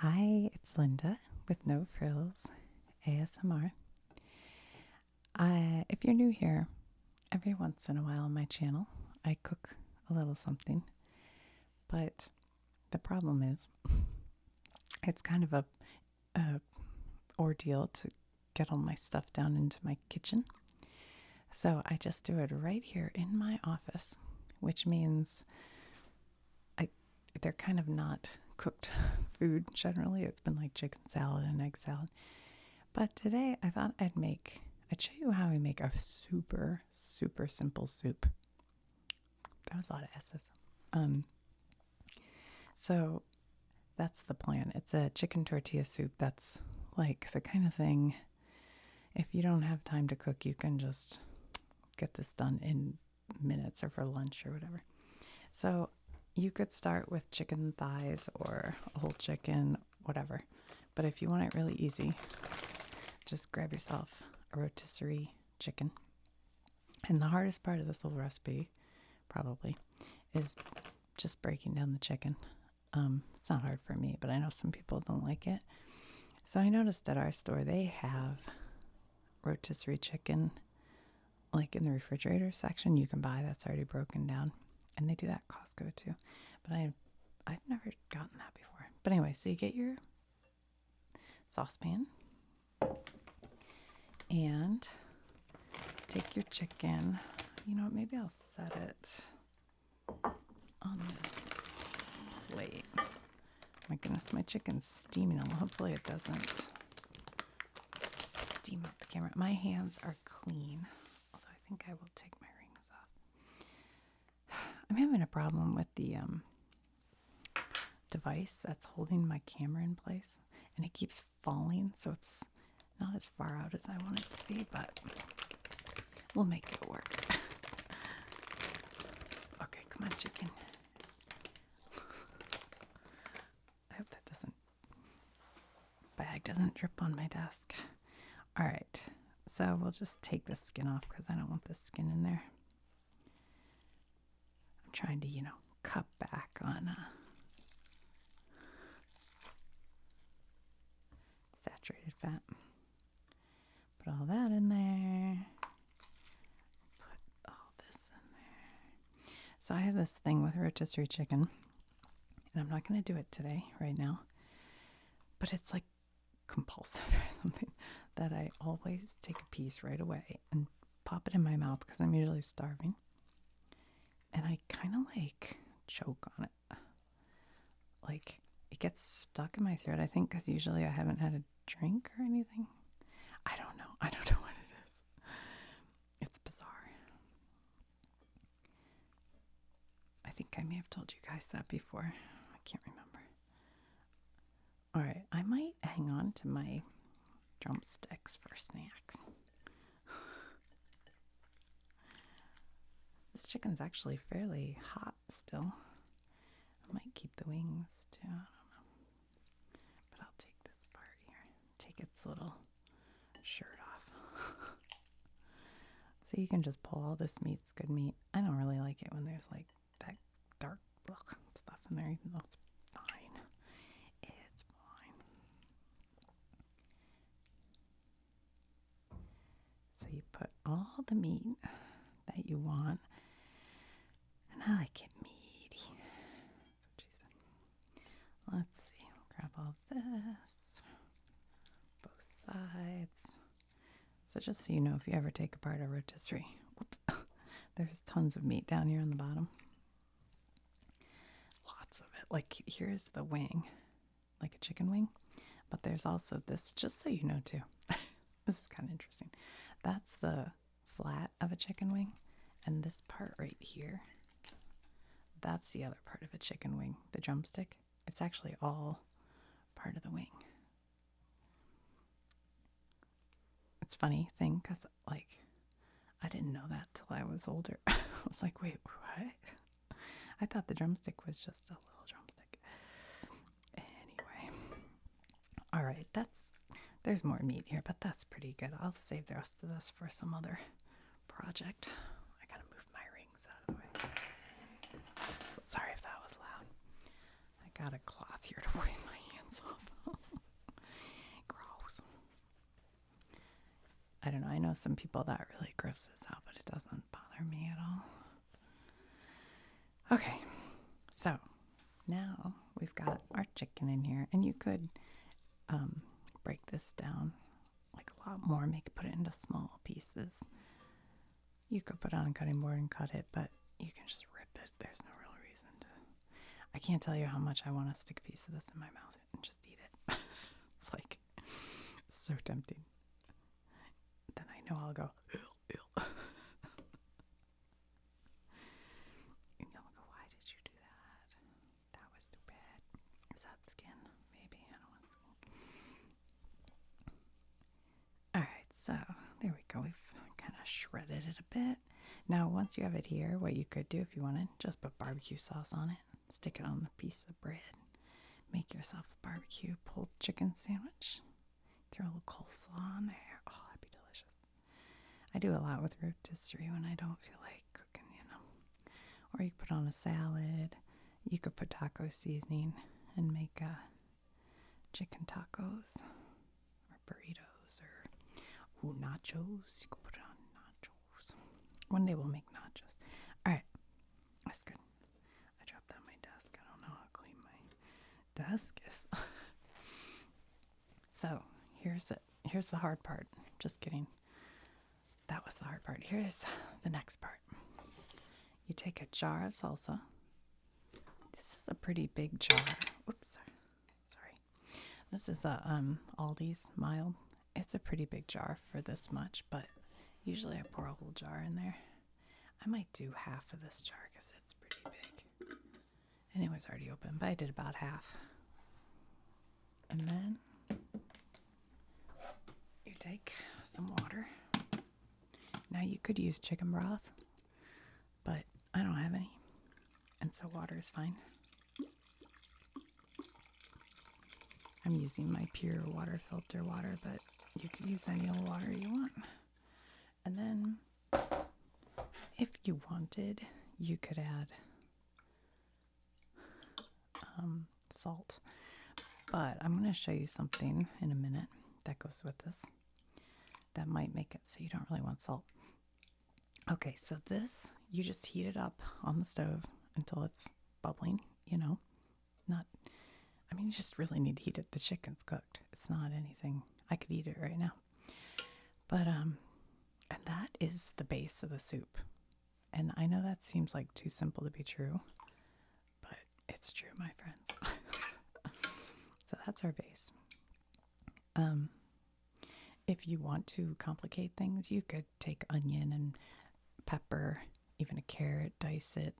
Hi, it's Linda with No Frills ASMR. If you're new here, every once in a while on my channel, I cook a little something. But the problem is, it's kind of a ordeal to get all my stuff down into my kitchen. So I just do it right here in my office, which means they're kind of not cooked food generally. It's been like chicken salad and egg salad. But today I thought I'd show you how I make a super, super simple soup. That was a lot of S's. So that's the plan. It's a chicken tortilla soup. That's like the kind of thing, if you don't have time to cook, you can just get this done in minutes or for lunch or whatever. So you could start with chicken thighs or a whole chicken, whatever. But if you want it really easy, just grab yourself a rotisserie chicken. And the hardest part of this whole recipe, probably, is just breaking down the chicken. It's not hard for me, but I know some people don't like it. So I noticed at our store they have rotisserie chicken, like in the refrigerator section. You can buy that's already broken down. And they do that at Costco too. But I've never gotten that before. But anyway, so you get your saucepan and take your chicken. You know what, maybe I'll set it on this plate. My goodness, my chicken's steaming. Hopefully it doesn't steam up the camera. My hands are clean, although I think I will take my rings off. I'm having a problem with the device that's holding my camera in place, and it keeps falling, so it's not as far out as I want it to be, but we'll make it work. Okay, come on, chicken. I hope that bag doesn't drip on my desk. All right, so we'll just take the skin off because I don't want the skin in there. I'm trying to, cut back on saturated fat. Put all that in there. Put all this in there. So I have this thing with rotisserie chicken, and I'm not going to do it today, right now, but it's like compulsive or something that I always take a piece right away and pop it in my mouth because I'm usually starving. And I kind of like choke on it. Like it gets stuck in my throat, I think, because usually I haven't had a drink or anything. I don't know what it is. It's bizarre. I think I may have told you guys that before. I can't remember. All right, I might hang on to my drumsticks for snacks. This chicken's actually fairly hot still. I might keep the wings too. I don't know. But I'll take this part here. Take its little shirt off. So you can just pull all this meat's good meat. I don't really like it when there's like that dark stuff in there, even though it's fine. It's fine. So you put all the meat that you want. And I like it meaty. That's what she said. Let's see. Grab all this. Both sides. So just so you know, if you ever take apart a rotisserie, whoops, there's tons of meat down here on the bottom. Lots of it. Like here's the wing, like a chicken wing. But there's also this, just so you know too. This is kind of interesting. That's the flat of a chicken wing. And this part right here, that's the other part of a chicken wing, the drumstick. It's actually all part of the wing. It's a funny thing because, like, I didn't know that till I was older. I was like, wait, what? I thought the drumstick was just a little drumstick. Anyway. All right, there's more meat here, but that's pretty good. I'll save the rest of this for some other project. I gotta move my rings out of the way. Sorry if that was loud. I got a cloth here to wipe my hands off. I don't know. I know some people that really grosses out, but it doesn't bother me at all. Okay, so now we've got our chicken in here, and you could break this down like a lot more, put it into small pieces. You could put it on a cutting board and cut it, but you can just rip it. There's no real reason to. I can't tell you how much I want to stick a piece of this in my mouth and just eat it. It's like so tempting. Then I know I'll go, ew, ew. And you'll go, why did you do that? That was too bad. Is that skin? Maybe. I don't want skin. Alright, so there we go. We've kind of shredded it a bit. Now, once you have it here, what you could do if you wanted, just put barbecue sauce on it. Stick it on a piece of bread. Make yourself a barbecue pulled chicken sandwich. Throw a little coleslaw on there. Oh, that'd be delicious. I do a lot with rotisserie when I don't feel like cooking, Or you could put on a salad. You could put taco seasoning and make chicken tacos or burritos or nachos. You could put it on nachos. One day we'll make nachos. All right, that's good. I dropped that on my desk. I don't know how clean my desk is. So here's it. Here's the hard part. Just kidding. That was the hard part. Here's the next part. You take a jar of salsa. This is a pretty big jar. Oops, sorry. This is a Aldi's mild. It's a pretty big jar for this much, but usually I pour a whole jar in there. I might do half of this jar because it's pretty big. And it was already open, but I did about half. And then you take some water. Now you could use chicken broth, but I don't have any, and so water is fine. I'm using my pure water filter water, but you could use any old water you want. And then if you wanted, you could add salt. But I'm going to show you something in a minute that goes with this that might make it so you don't really want salt. Okay, so this, you just heat it up on the stove until it's bubbling, you just really need to heat it. The chicken's cooked. It's not anything. I could eat it right now. But, and that is the base of the soup. And I know that seems like too simple to be true, but it's true, my friends. So that's our base. If you want to complicate things, you could take onion and pepper, even a carrot, dice it,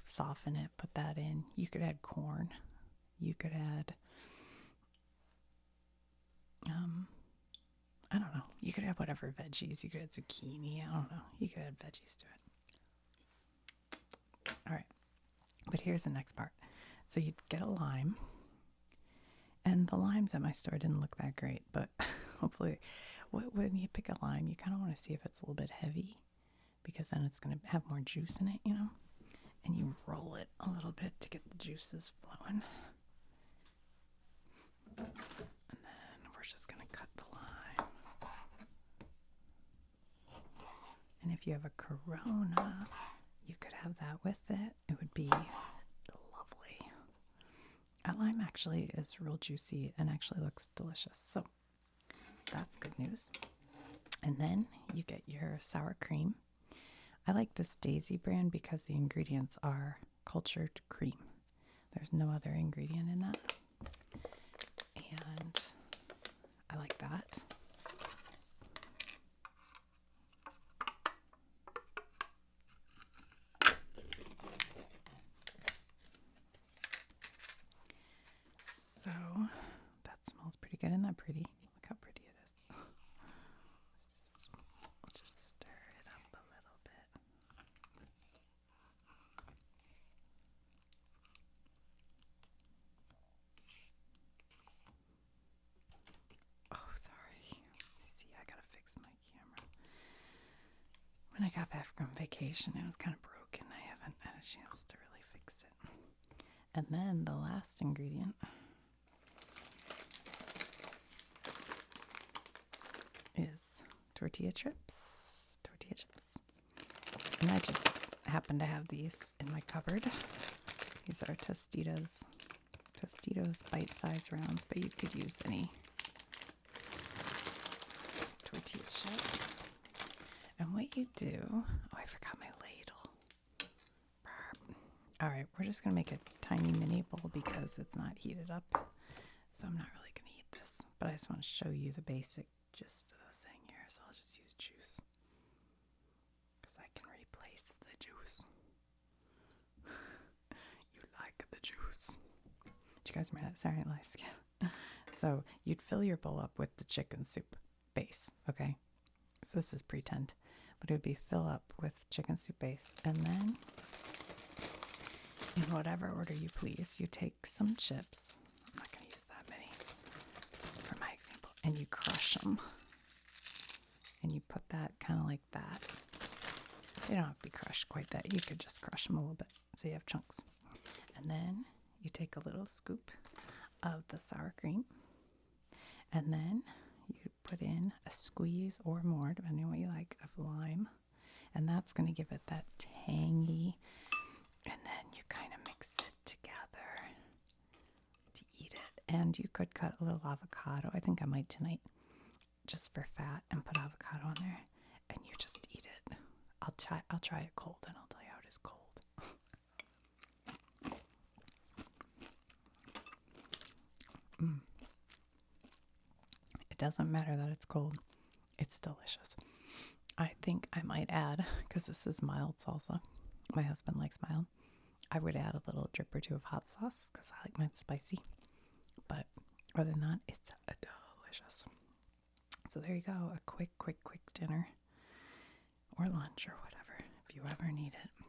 soften it, put that in. You could add corn. You could add, I don't know. You could add whatever veggies. You could add zucchini. I don't know. You could add veggies to it. All right. But here's the next part. So you'd get a lime. And the limes at my store didn't look that great, but hopefully when you pick a lime, you kind of want to see if it's a little bit heavy, because then it's going to have more juice in it, And you roll it a little bit to get the juices flowing. And then we're just going to cut the lime. And if you have a Corona, you could have that with it. It would be lovely. That lime actually is real juicy and actually looks delicious. So that's good news. And then you get your sour cream. I like this Daisy brand because the ingredients are cultured cream. There's no other ingredient in that. And I like that. So that smells pretty good. Isn't that pretty? Look how pretty it is. We'll just stir it up a little bit. Oh, sorry. See, I gotta fix my camera. When I got back from vacation, it was kind of broken. I haven't had a chance to really fix it. And then the last ingredient is tortilla chips. Tortilla chips. And I just happen to have these in my cupboard. These are Tostitos. Tostitos bite-sized rounds, but you could use any tortilla chip. And what you do, oh, I forgot my ladle. All right, we're just going to make a tiny mini bowl because it's not heated up. So I'm not really going to eat this, but I just want to show you the basic gist of the thing here. So I'll just use juice because I can replace the juice. You like the juice. Did you guys remember that Saturday Night Live skit? So you'd fill your bowl up with the chicken soup base, okay? So this is pretend, but it would be fill up with chicken soup base, and then in whatever order you please, you take some chips. I'm not going to use that many for my example, and you crush them, and you put that kind of like that. They don't have to be crushed quite that. You could just crush them a little bit so you have chunks. And then you take a little scoop of the sour cream, and then you put in a squeeze or more, depending on what you like, of lime, and that's going to give it that tangy, and then you kind of mix it together to eat it. And you could cut a little avocado. I think I might tonight, just for fat, and put avocado on there, and you just eat it. I'll try it cold, and I'll tell you how it is cold. It doesn't matter that it's cold. It's delicious. I think I might add, because this is mild salsa. My husband likes mild. I would add a little drip or two of hot sauce because I like mine spicy. But other than that, it's delicious. So there you go. A quick dinner or lunch or whatever if you ever need it.